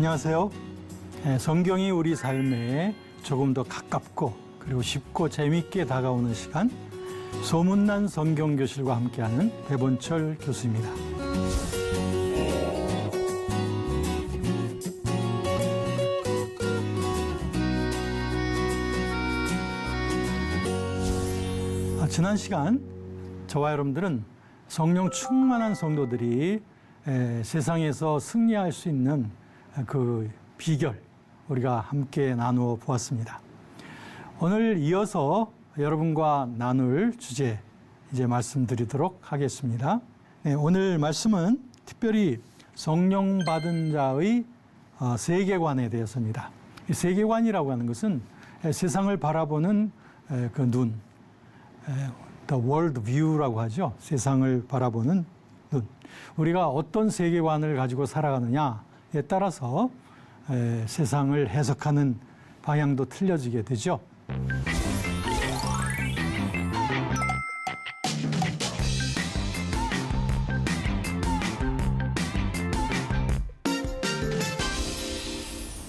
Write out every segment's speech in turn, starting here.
안녕하세요. 성경이 우리 삶에 조금 더 가깝고 그리고 쉽고 재미있게 다가오는 시간, 소문난 성경교실과 함께하는 배본철 교수입니다. 지난 시간 저와 여러분들은 성령 충만한 성도들이 세상에서 승리할 수 있는 그 비결 우리가 함께 나누어 보았습니다. 오늘 이어서 여러분과 나눌 주제 이제 말씀드리도록 하겠습니다. 오늘 말씀은 특별히 성령 받은 자의 세계관에 대해서입니다. 이 세계관이라고 하는 것은 세상을 바라보는 그 눈, The World View라고 하죠. 세상을 바라보는 눈. 우리가 어떤 세계관을 가지고 살아가느냐에 따라서 세상을 해석하는 방향도 틀려지게 되죠.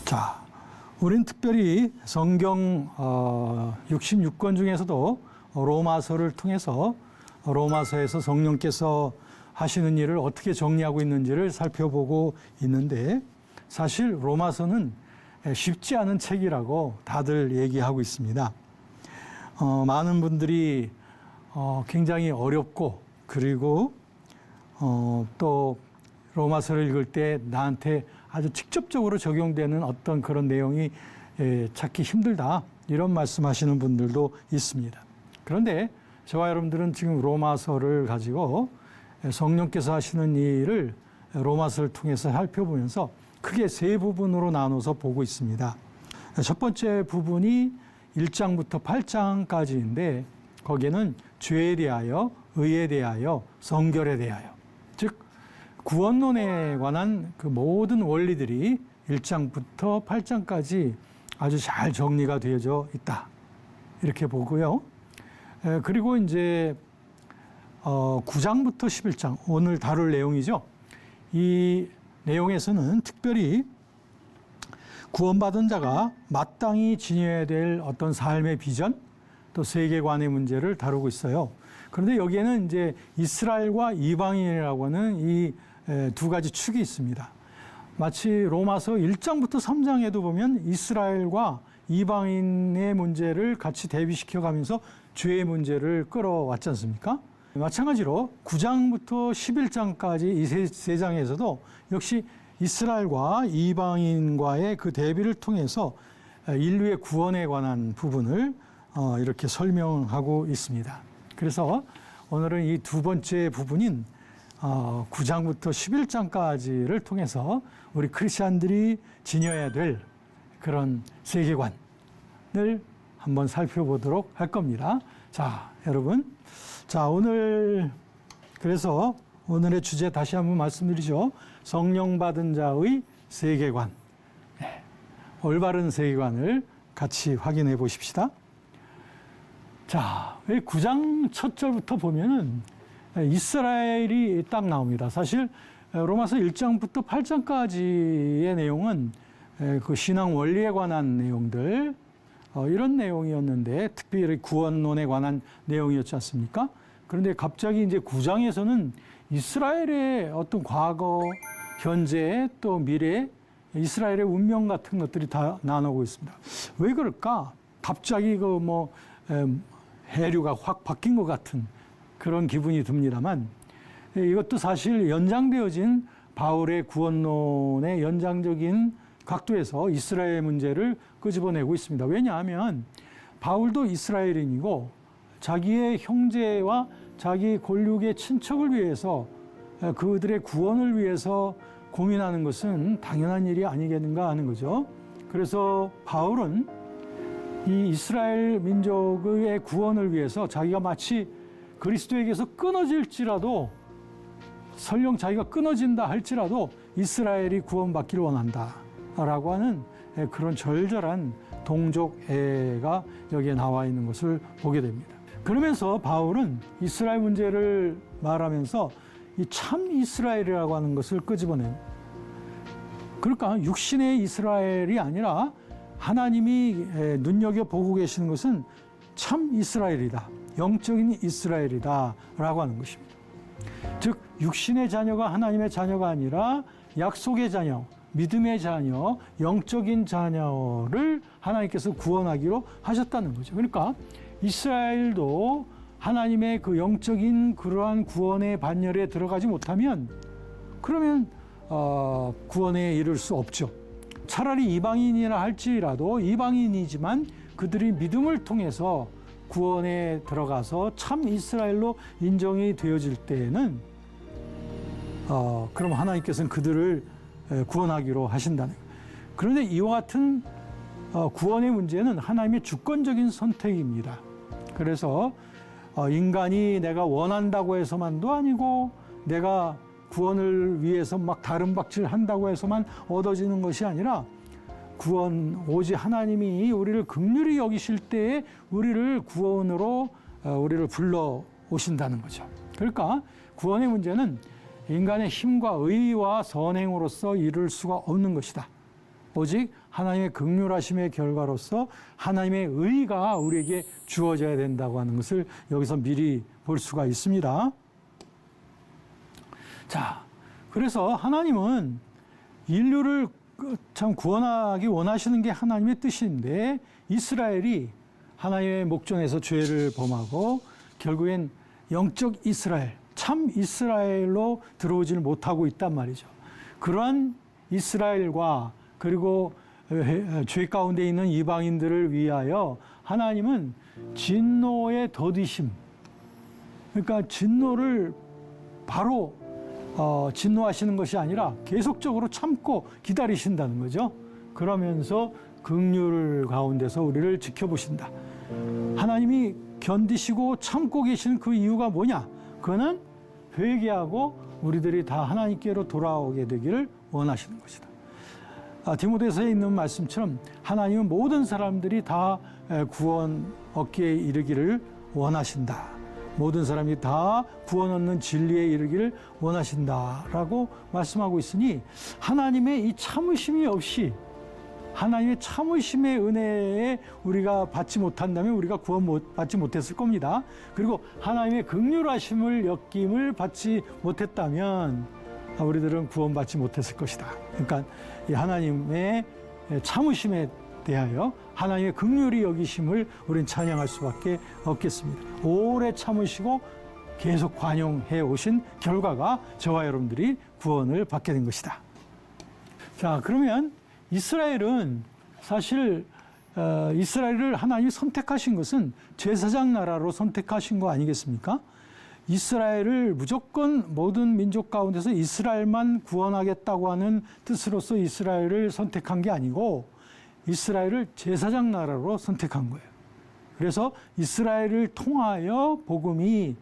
자, 우린 특별히 성경 66권 중에서도 로마서를 통해서 로마서에서 성령께서 하시는 일을 어떻게 정리하고 있는지를 살펴보고 있는데, 사실 로마서는 쉽지 않은 책이라고 다들 얘기하고 있습니다. 많은 분들이 굉장히 어렵고, 그리고 또 로마서를 읽을 때 나한테 아주 직접적으로 적용되는 어떤 그런 내용이 찾기 힘들다, 이런 말씀하시는 분들도 있습니다. 그런데 저와 여러분들은 지금 로마서를 가지고 성령께서 하시는 일을 로마서를 통해서 살펴보면서 크게 세 부분으로 나눠서 보고 있습니다. 첫 번째 부분이 1장부터 8장까지인데, 거기에는 죄에 대하여, 의에 대하여, 성결에 대하여, 즉 구원론에 관한 그 모든 원리들이 1장부터 8장까지 아주 잘 정리가 되어져 있다, 이렇게 보고요. 그리고 이제 9장부터 11장, 오늘 다룰 내용이죠. 이 내용에서는 특별히 구원받은 자가 마땅히 지녀야 될 어떤 삶의 비전, 또 세계관의 문제를 다루고 있어요. 그런데 여기에는 이제 이스라엘과 이방인이라고 하는 이 두 가지 축이 있습니다. 마치 로마서 1장부터 3장에도 보면 이스라엘과 이방인의 문제를 같이 대비시켜 가면서 죄의 문제를 끌어왔지 않습니까? 마찬가지로 9장부터 11장까지 이 세 장에서도 역시 이스라엘과 이방인과의 그 대비를 통해서 인류의 구원에 관한 부분을 이렇게 설명하고 있습니다. 그래서 오늘은 이 두 번째 부분인 9장부터 11장까지를 통해서 우리 크리스찬들이 지녀야 될 그런 세계관을 한번 살펴보도록 할 겁니다. 자, 여러분. 자, 그래서 오늘의 주제 다시 한번 말씀드리죠. 성령 받은 자의 세계관. 올바른 세계관을 같이 확인해 보십시다. 자, 9장 첫 절부터 보면은 이스라엘이 딱 나옵니다. 사실 로마서 1장부터 8장까지의 내용은 그 신앙 원리에 관한 내용들, 이런 내용이었는데, 특별히 구원론에 관한 내용이었지 않습니까? 그런데 갑자기 이제 9장에서는 이스라엘의 어떤 과거, 현재, 또 미래, 이스라엘의 운명 같은 것들이 다 나오고 있습니다. 왜 그럴까? 갑자기 해류가 확 바뀐 것 같은 그런 기분이 듭니다만, 이것도 사실 연장되어진 바울의 구원론의 연장적인 각도에서 이스라엘 문제를 끄집어내고 있습니다. 왜냐하면 바울도 이스라엘인이고 자기의 형제와 자기 골육의 친척을 위해서, 그들의 구원을 위해서 고민하는 것은 당연한 일이 아니겠는가 하는 거죠. 그래서 바울은 이 이스라엘 민족의 구원을 위해서 자기가 마치 그리스도에게서 끊어질지라도, 설령 자기가 끊어진다 할지라도 이스라엘이 구원받기를 원한다 라고 하는 그런 절절한 동족애가 여기에 나와 있는 것을 보게 됩니다. 그러면서 바울은 이스라엘 문제를 말하면서 이 참 이스라엘이라고 하는 것을 끄집어낸 그러니까 육신의 이스라엘이 아니라 하나님이 눈여겨보고 계시는 것은 참 이스라엘이다. 영적인 이스라엘이다라고 하는 것입니다. 즉 육신의 자녀가 하나님의 자녀가 아니라 약속의 자녀, 믿음의 자녀, 영적인 자녀를 하나님께서 구원하기로 하셨다는 거죠. 그러니까 이스라엘도 하나님의 그 영적인 그러한 구원의 반열에 들어가지 못하면 그러면 구원에 이를 수 없죠. 차라리 이방인이라 할지라도 이방인이지만 그들이 믿음을 통해서 구원에 들어가서 참 이스라엘로 인정이 되어질 때에는 그럼 하나님께서는 그들을 구원하기로 하신다는 거예요. 그런데 이와 같은 구원의 문제는 하나님의 주권적인 선택입니다. 그래서 인간이 내가 원한다고 해서만도 아니고 내가 구원을 위해서 막 다른 박질 한다고 해서만 얻어지는 것이 아니라 구원 오직 하나님이 우리를 긍휼히 여기실 때에 우리를 구원으로 우리를 불러 오신다는 거죠. 그러니까 구원의 문제는 인간의 힘과 의와 선행으로서 이룰 수가 없는 것이다. 오직 하나님의 긍휼하심의 결과로서 하나님의 의가 우리에게 주어져야 된다고 하는 것을 여기서 미리 볼 수가 있습니다. 자, 그래서 하나님은 인류를 참 구원하기 원하시는 게 하나님의 뜻인데 이스라엘이 하나님의 목전에서 죄를 범하고 결국엔 영적 이스라엘, 참 이스라엘로 들어오지를 못하고 있단 말이죠. 그러한 이스라엘과 그리고 죄 가운데 있는 이방인들을 위하여 하나님은 진노의 더디심, 그러니까 진노를 바로 진노하시는 것이 아니라 계속적으로 참고 기다리신다는 거죠. 그러면서 긍휼 가운데서 우리를 지켜보신다. 하나님이 견디시고 참고 계시는 그 이유가 뭐냐? 그거는 회개하고 우리들이 다 하나님께로 돌아오게 되기를 원하시는 것이다. 디모데서에 있는 말씀처럼 하나님은 모든 사람들이 다 구원 얻기에 이르기를 원하신다. 모든 사람이 다 구원 얻는 진리에 이르기를 원하신다라고 말씀하고 있으니 하나님의 이 참으심이 없이 하나님의 참으심의 은혜에 우리가 받지 못한다면 우리가 구원 받지 못했을 겁니다. 그리고 하나님의 긍휼하심을 여김을 받지 못했다면 우리들은 구원받지 못했을 것이다. 그러니까 이 하나님의 참으심에 대하여 하나님의 긍휼히 여기심을 우리는 찬양할 수밖에 없겠습니다. 오래 참으시고 계속 관용해 오신 결과가 저와 여러분들이 구원을 받게 된 것이다. 자, 그러면 이스라엘은 사실 이스라엘을 하나님이 선택하신 것은 제사장 나라로 선택하신 거 아니겠습니까? 이스라엘을 무조건 모든 민족 가운데서 이스라엘만 구원하겠다고 하는 뜻으로서 이스라엘을 선택한 게 아니고 이스라엘을 제사장 나라로 선택한 거예요. 그래서 이스라엘을 통하여 복음이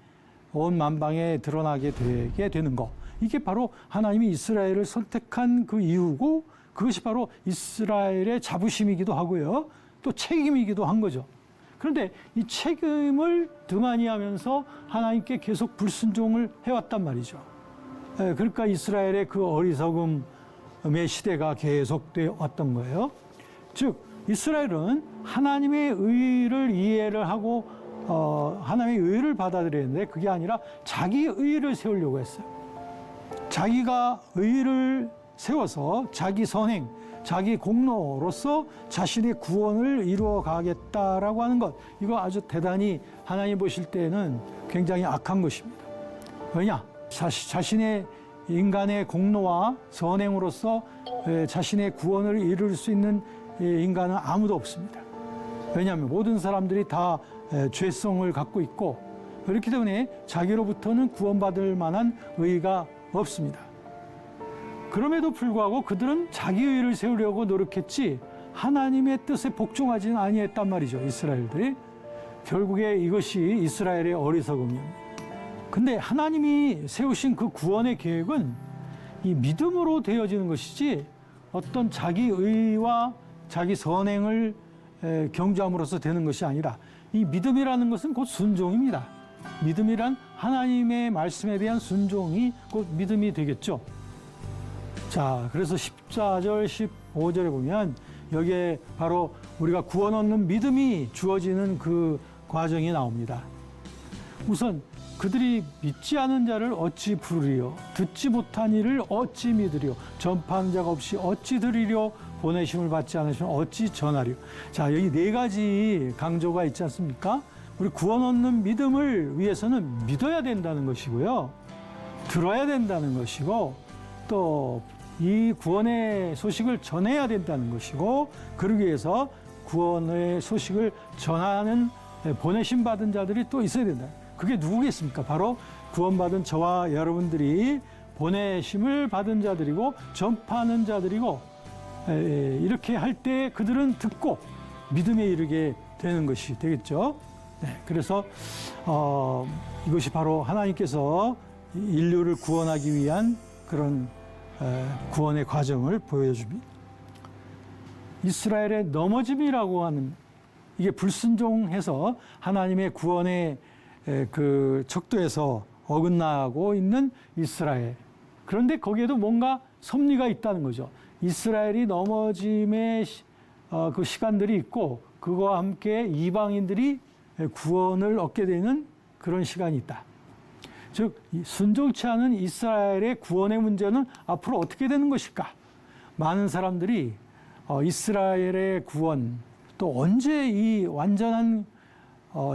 온 만방에 드러나게 되게 되는 것. 이게 바로 하나님이 이스라엘을 선택한 그 이유고 그것이 바로 이스라엘의 자부심이기도 하고요. 또 책임이기도 한 거죠. 그런데 이 책임을 등한히 하면서 하나님께 계속 불순종을 해왔단 말이죠. 그러니까 이스라엘의 그 어리석음의 시대가 계속되어 왔던 거예요. 즉 이스라엘은 하나님의 의를 이해를 하고 하나님의 의를 받아들였는데 그게 아니라 자기 의를 세우려고 했어요. 자기가 의를 세워서 자기 선행, 자기 공로로서 자신의 구원을 이루어 가겠다라고 하는 것, 이거 아주 대단히 하나님 보실 때는 굉장히 악한 것입니다. 왜냐? 자신의 인간의 공로와 선행으로서 자신의 구원을 이룰 수 있는 인간은 아무도 없습니다. 왜냐하면 모든 사람들이 다 죄성을 갖고 있고 그렇기 때문에 자기로부터는 구원받을 만한 의의가 없습니다. 그럼에도 불구하고 그들은 자기 의를 세우려고 노력했지 하나님의 뜻에 복종하지는 아니했단 말이죠. 이스라엘들이. 결국에 이것이 이스라엘의 어리석음입니다. 근데 하나님이 세우신 그 구원의 계획은 이 믿음으로 되어지는 것이지 어떤 자기 의와 자기 선행을 경주함으로써 되는 것이 아니라 이 믿음이라는 것은 곧 순종입니다. 믿음이란 하나님의 말씀에 대한 순종이 곧 믿음이 되겠죠. 자, 그래서 14절, 15절에 보면 여기에 바로 우리가 구원 얻는 믿음이 주어지는 그 과정이 나옵니다. 우선 그들이 믿지 않은 자를 어찌 부르리요? 듣지 못한 이를 어찌 믿으리요? 전파하는 자가 없이 어찌 들으리요? 보내심을 받지 않으시면 어찌 전하리요? 자, 여기 네 가지 강조가 있지 않습니까? 우리 구원 얻는 믿음을 위해서는 믿어야 된다는 것이고요. 들어야 된다는 것이고, 또 이 구원의 소식을 전해야 된다는 것이고, 그러기 위해서 구원의 소식을 전하는 보내심 받은 자들이 또 있어야 된다. 그게 누구겠습니까? 바로 구원받은 저와 여러분들이 보내심을 받은 자들이고 전파하는 자들이고, 이렇게 할 때 그들은 듣고 믿음에 이르게 되는 것이 되겠죠. 네, 그래서 이것이 바로 하나님께서 인류를 구원하기 위한 그런 구원의 과정을 보여줍니다. 이스라엘의 넘어짐이라고 하는, 이게 불순종해서 하나님의 구원의 그 척도에서 어긋나고 있는 이스라엘. 그런데 거기에도 뭔가 섭리가 있다는 거죠. 이스라엘이 넘어짐의 그 시간들이 있고, 그거와 함께 이방인들이 구원을 얻게 되는 그런 시간이 있다. 즉, 순종치 않은 이스라엘의 구원의 문제는 앞으로 어떻게 되는 것일까? 많은 사람들이 이스라엘의 구원, 또 언제 이 완전한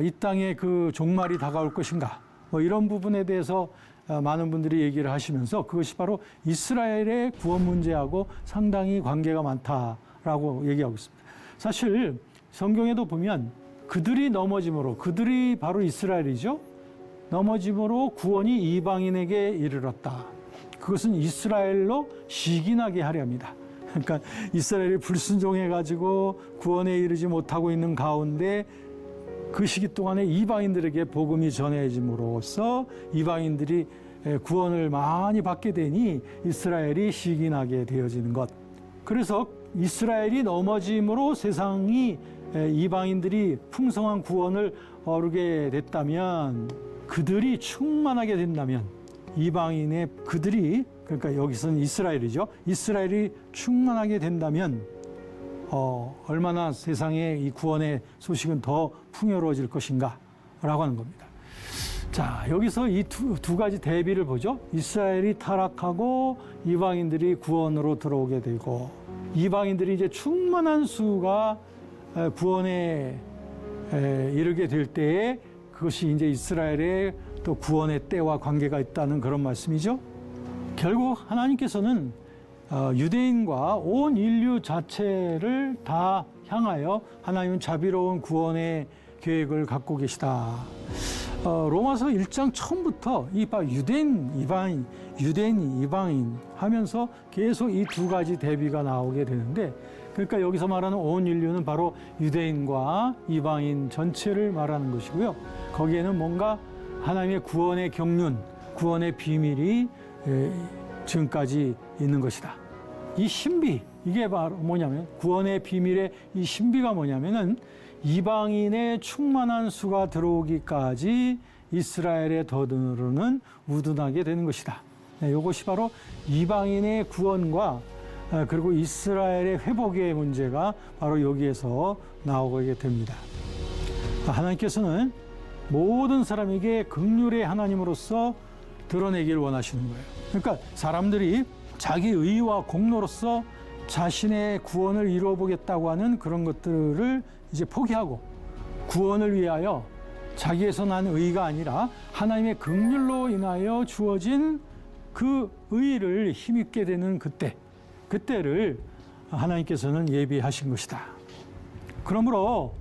이 땅의 그 종말이 다가올 것인가? 뭐 이런 부분에 대해서 많은 분들이 얘기를 하시면서 그것이 바로 이스라엘의 구원 문제하고 상당히 관계가 많다라고 얘기하고 있습니다. 사실 성경에도 보면 그들이 넘어짐으로, 그들이 바로 이스라엘이죠. 넘어짐으로 구원이 이방인에게 이르렀다. 그것은 이스라엘로 시기나게 하려 합니다. 그러니까 이스라엘이 불순종해가지고 구원에 이르지 못하고 있는 가운데 그 시기 동안에 이방인들에게 복음이 전해짐으로써 이방인들이 구원을 많이 받게 되니 이스라엘이 시기나게 되어지는 것. 그래서 이스라엘이 넘어짐으로 세상이 이방인들이 풍성한 구원을 얻게 됐다면, 그들이 충만하게 된다면, 이방인의 그들이, 그러니까 여기서는 이스라엘이죠. 이스라엘이 충만하게 된다면 얼마나 세상의 이 구원의 소식은 더 풍요로워질 것인가 라고 하는 겁니다. 자, 여기서 이 두 가지 대비를 보죠. 이스라엘이 타락하고 이방인들이 구원으로 들어오게 되고, 이방인들이 이제 충만한 수가 구원에 이르게 될 때에 그것이 이제 이스라엘의 또 구원의 때와 관계가 있다는 그런 말씀이죠. 결국 하나님께서는 유대인과 온 인류 자체를 다 향하여 하나님은 자비로운 구원의 계획을 갖고 계시다. 로마서 1장 처음부터 유대인, 이방인, 유대인, 이방인 하면서 계속 이 두 가지 대비가 나오게 되는데, 그러니까 여기서 말하는 온 인류는 바로 유대인과 이방인 전체를 말하는 것이고요. 거기에는 뭔가 하나님의 구원의 경륜, 구원의 비밀이 지금까지 있는 것이다. 이 신비, 이게 바로 뭐냐면, 구원의 비밀의 이 신비가 뭐냐면은 이방인의 충만한 수가 들어오기까지 이스라엘의 더드는 우둔하게 되는 것이다. 이것이 바로 이방인의 구원과 그리고 이스라엘의 회복의 문제가 바로 여기에서 나오게 됩니다. 하나님께서는 모든 사람에게 긍휼의 하나님으로서 드러내기를 원하시는 거예요. 그러니까 사람들이 자기 의와 공로로서 자신의 구원을 이루어 보겠다고 하는 그런 것들을 이제 포기하고, 구원을 위하여 자기에서 난 의가 아니라 하나님의 긍휼로 인하여 주어진 그 의를 힘입게 되는 그때를 하나님께서는 예비하신 것이다. 그러므로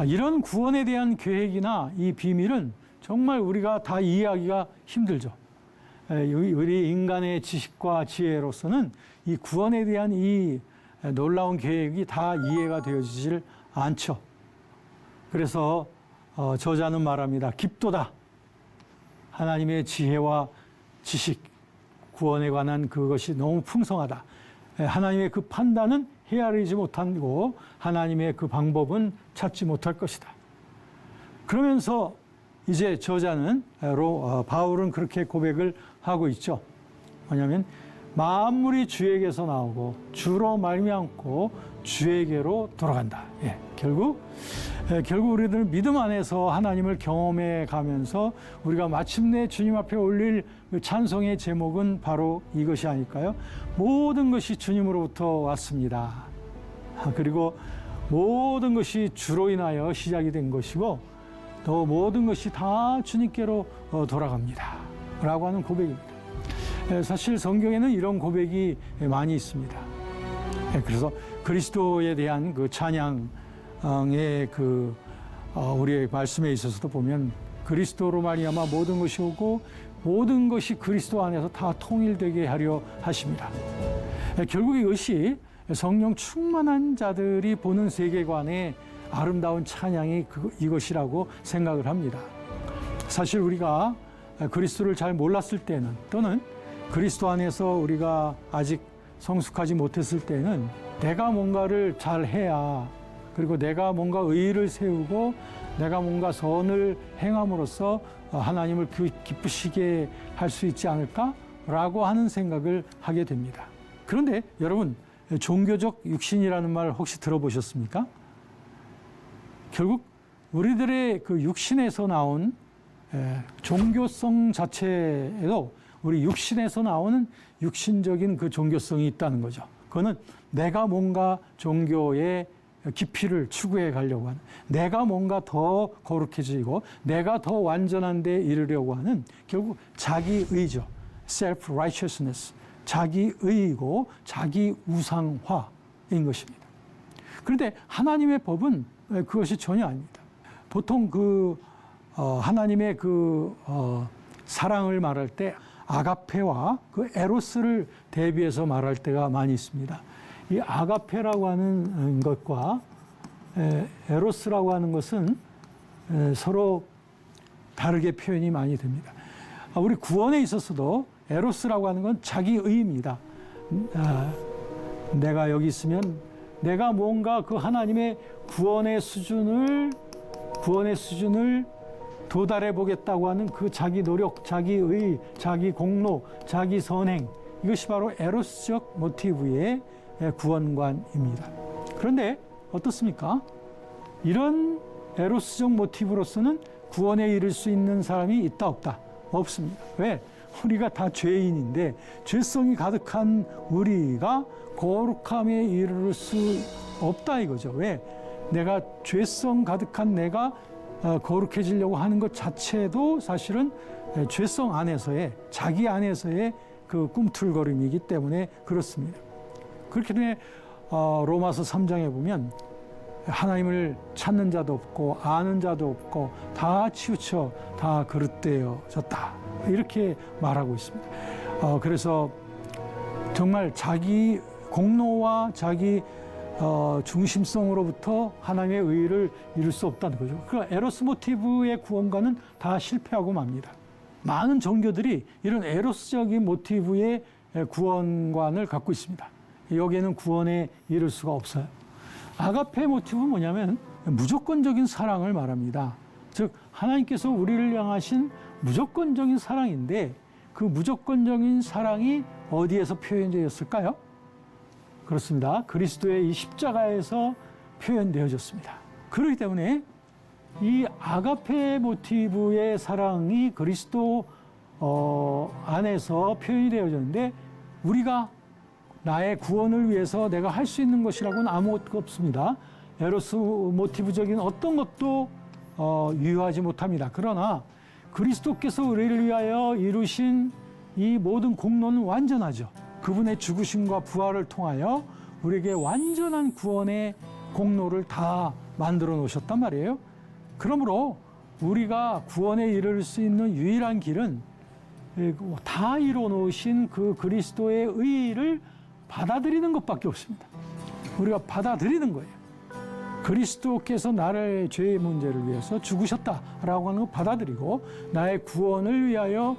이런 구원에 대한 계획이나 이 비밀은 정말 우리가 다 이해하기가 힘들죠. 우리 인간의 지식과 지혜로서는 이 구원에 대한 이 놀라운 계획이 다 이해가 되어지질 않죠. 그래서 저자는 말합니다. 깊도다. 하나님의 지혜와 지식, 구원에 관한 그것이 너무 풍성하다. 하나님의 그 판단은 헤아리지 못하고 하나님의 그 방법은 찾지 못할 것이다. 그러면서 이제 저자는 바울은 그렇게 고백을 하고 있죠. 뭐냐면 만물이 주에게서 나오고 주로 말미암고 주에게로 돌아간다. 결국 우리들은 믿음 안에서 하나님을 경험해 가면서 우리가 마침내 주님 앞에 올릴 그 찬송의 제목은 바로 이것이 아닐까요? 모든 것이 주님으로부터 왔습니다. 그리고 모든 것이 주로 인하여 시작이 된 것이고 또 모든 것이 다 주님께로 돌아갑니다. 라고 하는 고백입니다. 사실 성경에는 이런 고백이 많이 있습니다. 그래서 그리스도에 대한 그 찬양의 우리의 말씀에 있어서도 보면 그리스도로 말미암아 모든 것이 오고 모든 것이 그리스도 안에서 다 통일되게 하려 하십니다. 결국 이것이 성령 충만한 자들이 보는 세계관의 아름다운 찬양이 이것이라고 생각을 합니다. 사실 우리가 그리스도를 잘 몰랐을 때는 또는 그리스도 안에서 우리가 아직 성숙하지 못했을 때는 내가 뭔가를 잘 해야 그리고 내가 뭔가 의의를 세우고 내가 뭔가 선을 행함으로써 하나님을 기쁘시게 할 수 있지 않을까라고 하는 생각을 하게 됩니다. 그런데 여러분, 종교적 육신이라는 말 혹시 들어보셨습니까? 결국 우리들의 그 육신에서 나온 종교성 자체에도 우리 육신에서 나오는 육신적인 그 종교성이 있다는 거죠. 그거는 내가 뭔가 종교의 깊이를 추구해 가려고 하는, 내가 뭔가 더 거룩해지고 내가 더 완전한 데 이르려고 하는 결국 자기의죠. self-righteousness, 자기의이고 자기 우상화인 것입니다. 그런데 하나님의 법은 그것이 전혀 아닙니다. 보통 하나님의 사랑을 말할 때 아가페와 그 에로스를 대비해서 말할 때가 많이 있습니다. 이 아가페라고 하는 것과 에로스라고 하는 것은 서로 다르게 표현이 많이 됩니다. 우리 구원에 있어서도 에로스라고 하는 건 자기의입니다. 내가 여기 있으면 내가 뭔가 그 하나님의 구원의 수준을 도달해 보겠다고 하는 그 자기 노력, 자기의, 자기 공로, 자기 선행, 이것이 바로 에로스적 모티브의 구원관입니다. 그런데 어떻습니까? 이런 에로스적 모티브로서는 구원에 이를 수 있는 사람이 있다 없다? 없습니다. 왜? 우리가 다 죄인인데 죄성이 가득한 우리가 거룩함에 이를 수 없다 이거죠. 왜? 내가 죄성 가득한 내가 거룩해지려고 하는 것 자체도 사실은 죄성 안에서의, 자기 안에서의 그 꿈틀거림이기 때문에 그렇습니다. 그렇기 때문에 로마서 3장에 보면 하나님을 찾는 자도 없고 아는 자도 없고 다 치우쳐 다 그릇되어졌다, 이렇게 말하고 있습니다. 그래서 정말 자기 공로와 자기 중심성으로부터 하나님의 의를 이룰 수 없다는 거죠. 그 에로스 모티브의 구원과는 다 실패하고 맙니다. 많은 종교들이 이런 에로스적인 모티브의 구원관을 갖고 있습니다. 여기에는 구원에 이를 수가 없어요. 아가페 모티브는 뭐냐면 무조건적인 사랑을 말합니다. 즉 하나님께서 우리를 향하신 무조건적인 사랑인데 그 무조건적인 사랑이 어디에서 표현되었을까요? 그렇습니다. 그리스도의 이 십자가에서 표현되어졌습니다. 그렇기 때문에 이 아가페 모티브의 사랑이 그리스도 안에서 표현이 되어졌는데 우리가 나의 구원을 위해서 내가 할 수 있는 것이라고는 아무것도 없습니다. 에로스 모티브적인 어떤 것도 유효하지 못합니다. 그러나 그리스도께서 우리를 위하여 이루신 이 모든 공로는 완전하죠. 그분의 죽으심과 부활을 통하여 우리에게 완전한 구원의 공로를 다 만들어 놓으셨단 말이에요. 그러므로 우리가 구원에 이를 수 있는 유일한 길은 다 이루어 놓으신 그 그리스도의 의의를 받아들이는 것밖에 없습니다. 우리가 받아들이는 거예요. 그리스도께서 나를 죄의 문제를 위해서 죽으셨다라고 하는 걸 받아들이고 나의 구원을 위하여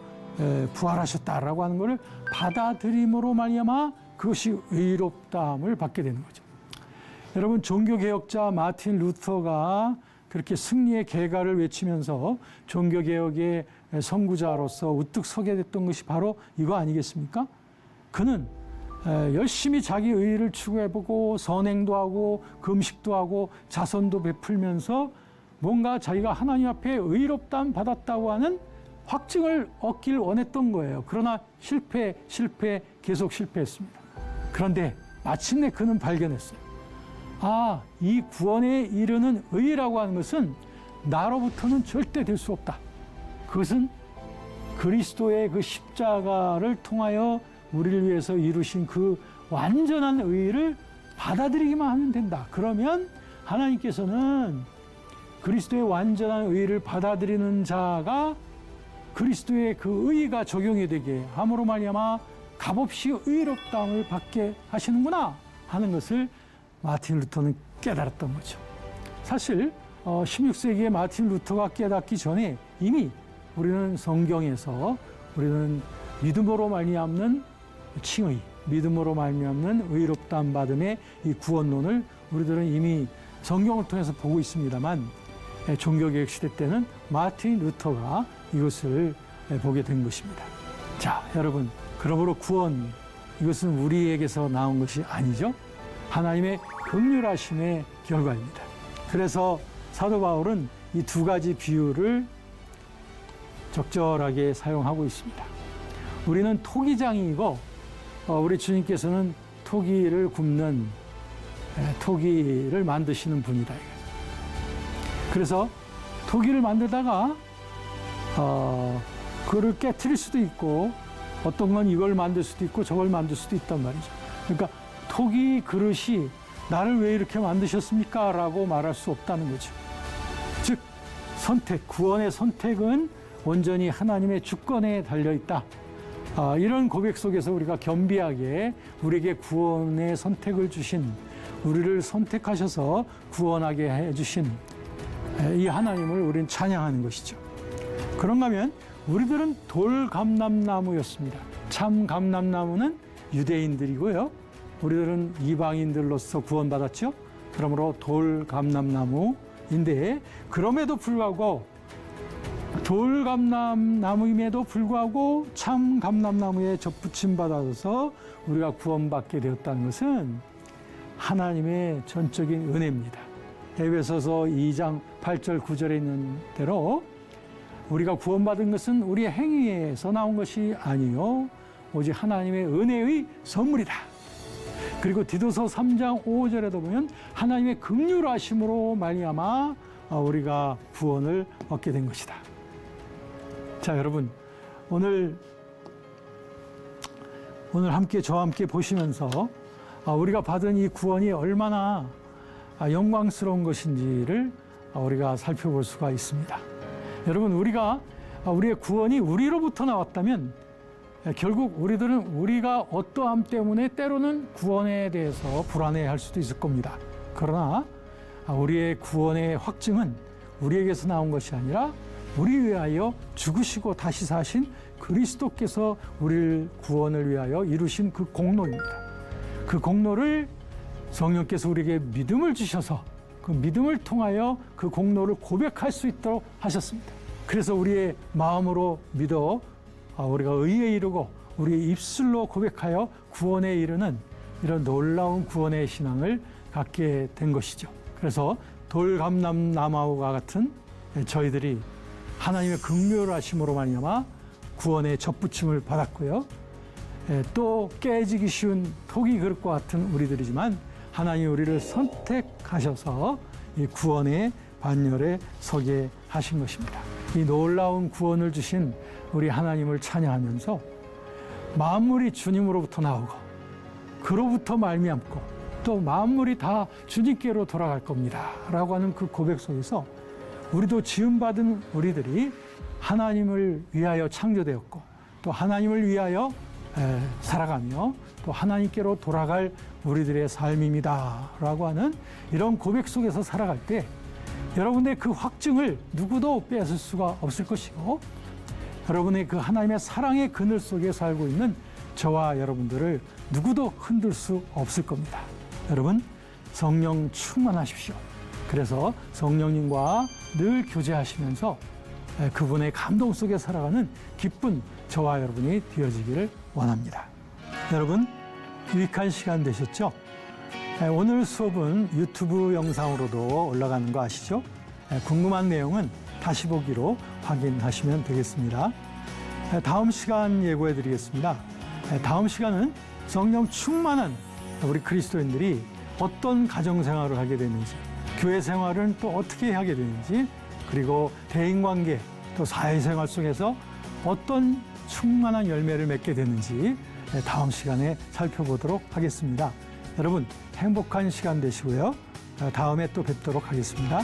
부활하셨다라고 하는 것을 받아들임으로 말미암아 그것이 의롭다함을 받게 되는 거죠. 여러분, 종교개혁자 마틴 루터가 그렇게 승리의 개가를 외치면서 종교개혁의 선구자로서 우뚝 서게 됐던 것이 바로 이거 아니겠습니까? 그는 열심히 자기 의의를 추구해보고 선행도 하고 금식도 하고 자선도 베풀면서 뭔가 자기가 하나님 앞에 의롭다함 받았다고 하는 확증을 얻길 원했던 거예요. 그러나 실패, 계속 실패했습니다. 그런데 마침내 그는 발견했어요. 아, 이 구원에 이르는 의라고 하는 것은 나로부터는 절대 될 수 없다. 그것은 그리스도의 그 십자가를 통하여 우리를 위해서 이루신 그 완전한 의를 받아들이기만 하면 된다. 그러면 하나님께서는 그리스도의 완전한 의를 받아들이는 자가 그리스도의 그 의가 적용이 되게 함으로 말미암아 값없이 의롭다함을 받게 하시는구나 하는 것을 마틴 루터는 깨달았던 거죠. 사실 16세기에 마틴 루터가 깨닫기 전에 이미 우리는 성경에서 우리는 믿음으로 말미암는 칭의, 믿음으로 말미암는 의롭다함 받음의 이 구원론을 우리들은 이미 성경을 통해서 보고 있습니다만 종교개혁 시대 때는 마틴 루터가 이것을 보게 된 것입니다. 자, 여러분, 그러므로 구원, 이것은 우리에게서 나온 것이 아니죠. 하나님의 긍휼하심의 결과입니다. 그래서 사도 바울은 이 두 가지 비유를 적절하게 사용하고 있습니다. 우리는 토기장이고 우리 주님께서는 토기를 굽는 토기를 만드시는 분이다. 그래서 토기를 만들다가 그를 깨트릴 수도 있고 어떤 건 이걸 만들 수도 있고 저걸 만들 수도 있단 말이죠. 그러니까 토기 그릇이 나를 왜 이렇게 만드셨습니까? 라고 말할 수 없다는 거죠. 즉 선택, 구원의 선택은 온전히 하나님의 주권에 달려있다. 이런 고백 속에서 우리가 겸비하게 우리에게 구원의 선택을 주신, 우리를 선택하셔서 구원하게 해주신 이 하나님을 우리는 찬양하는 것이죠. 그런가 하면 우리들은 돌감람나무였습니다. 참 감람나무는 유대인들이고요. 우리들은 이방인들로서 구원받았죠. 그러므로 돌감람나무인데 그럼에도 불구하고 돌감람나무임에도 불구하고 참 감람나무에 접붙임 받아서 우리가 구원받게 되었다는 것은 하나님의 전적인 은혜입니다. 에베소서 2장 8절 9절에 있는 대로 우리가 구원받은 것은 우리의 행위에서 나온 것이 아니요 오직 하나님의 은혜의 선물이다. 그리고 디도서 3장 5절에도 보면 하나님의 긍휼하심으로 말미암아 우리가 구원을 얻게 된 것이다. 자, 여러분, 오늘 저와 함께 보시면서 우리가 받은 이 구원이 얼마나 영광스러운 것인지를 우리가 살펴볼 수가 있습니다. 여러분, 우리의 구원이 우리로부터 나왔다면 결국 우리들은 우리가 어떠함 때문에 때로는 구원에 대해서 불안해할 수도 있을 겁니다. 그러나 우리의 구원의 확증은 우리에게서 나온 것이 아니라 우리 위하여 죽으시고 다시 사신 그리스도께서 우리를 구원을 위하여 이루신 그 공로입니다. 그 공로를 성령께서 우리에게 믿음을 주셔서 그 믿음을 통하여 그 공로를 고백할 수 있도록 하셨습니다. 그래서 우리의 마음으로 믿어 우리가 의에 이르고 우리의 입술로 고백하여 구원에 이르는 이런 놀라운 구원의 신앙을 갖게 된 것이죠. 그래서 돌감람나무와 같은 저희들이 하나님의 긍휼하심으로 말미암아 구원의 접붙임을 받았고요. 또 깨지기 쉬운 토기 그릇과 같은 우리들이지만 하나님이 우리를 선택하셔서 이 구원의 반열에 서게 하신 것입니다. 이 놀라운 구원을 주신 우리 하나님을 찬양하면서 만물이 주님으로부터 나오고 그로부터 말미암고 또 만물이 다 주님께로 돌아갈 겁니다 라고 하는 그 고백 속에서 우리도 지음받은 우리들이 하나님을 위하여 창조되었고 또 하나님을 위하여 살아가며 또 하나님께로 돌아갈 우리들의 삶입니다 라고 하는 이런 고백 속에서 살아갈 때 여러분의 그 확증을 누구도 뺏을 수가 없을 것이고 여러분의 그 하나님의 사랑의 그늘 속에 살고 있는 저와 여러분들을 누구도 흔들 수 없을 겁니다. 여러분, 성령 충만하십시오. 그래서 성령님과 늘 교제하시면서 그분의 감동 속에 살아가는 기쁜 저와 여러분이 되어지기를 원합니다. 여러분, 유익한 시간 되셨죠? 오늘 수업은 유튜브 영상으로도 올라가는 거 아시죠? 궁금한 내용은 다시 보기로 확인하시면 되겠습니다. 다음 시간 예고해 드리겠습니다. 다음 시간은 성령 충만한 우리 그리스도인들이 어떤 가정생활을 하게 되는지, 교회 생활은 또 어떻게 하게 되는지, 그리고 대인관계 또 사회생활 속에서 어떤 충만한 열매를 맺게 되는지 다음 시간에 살펴보도록 하겠습니다. 여러분 행복한 시간 되시고요. 다음에 또 뵙도록 하겠습니다.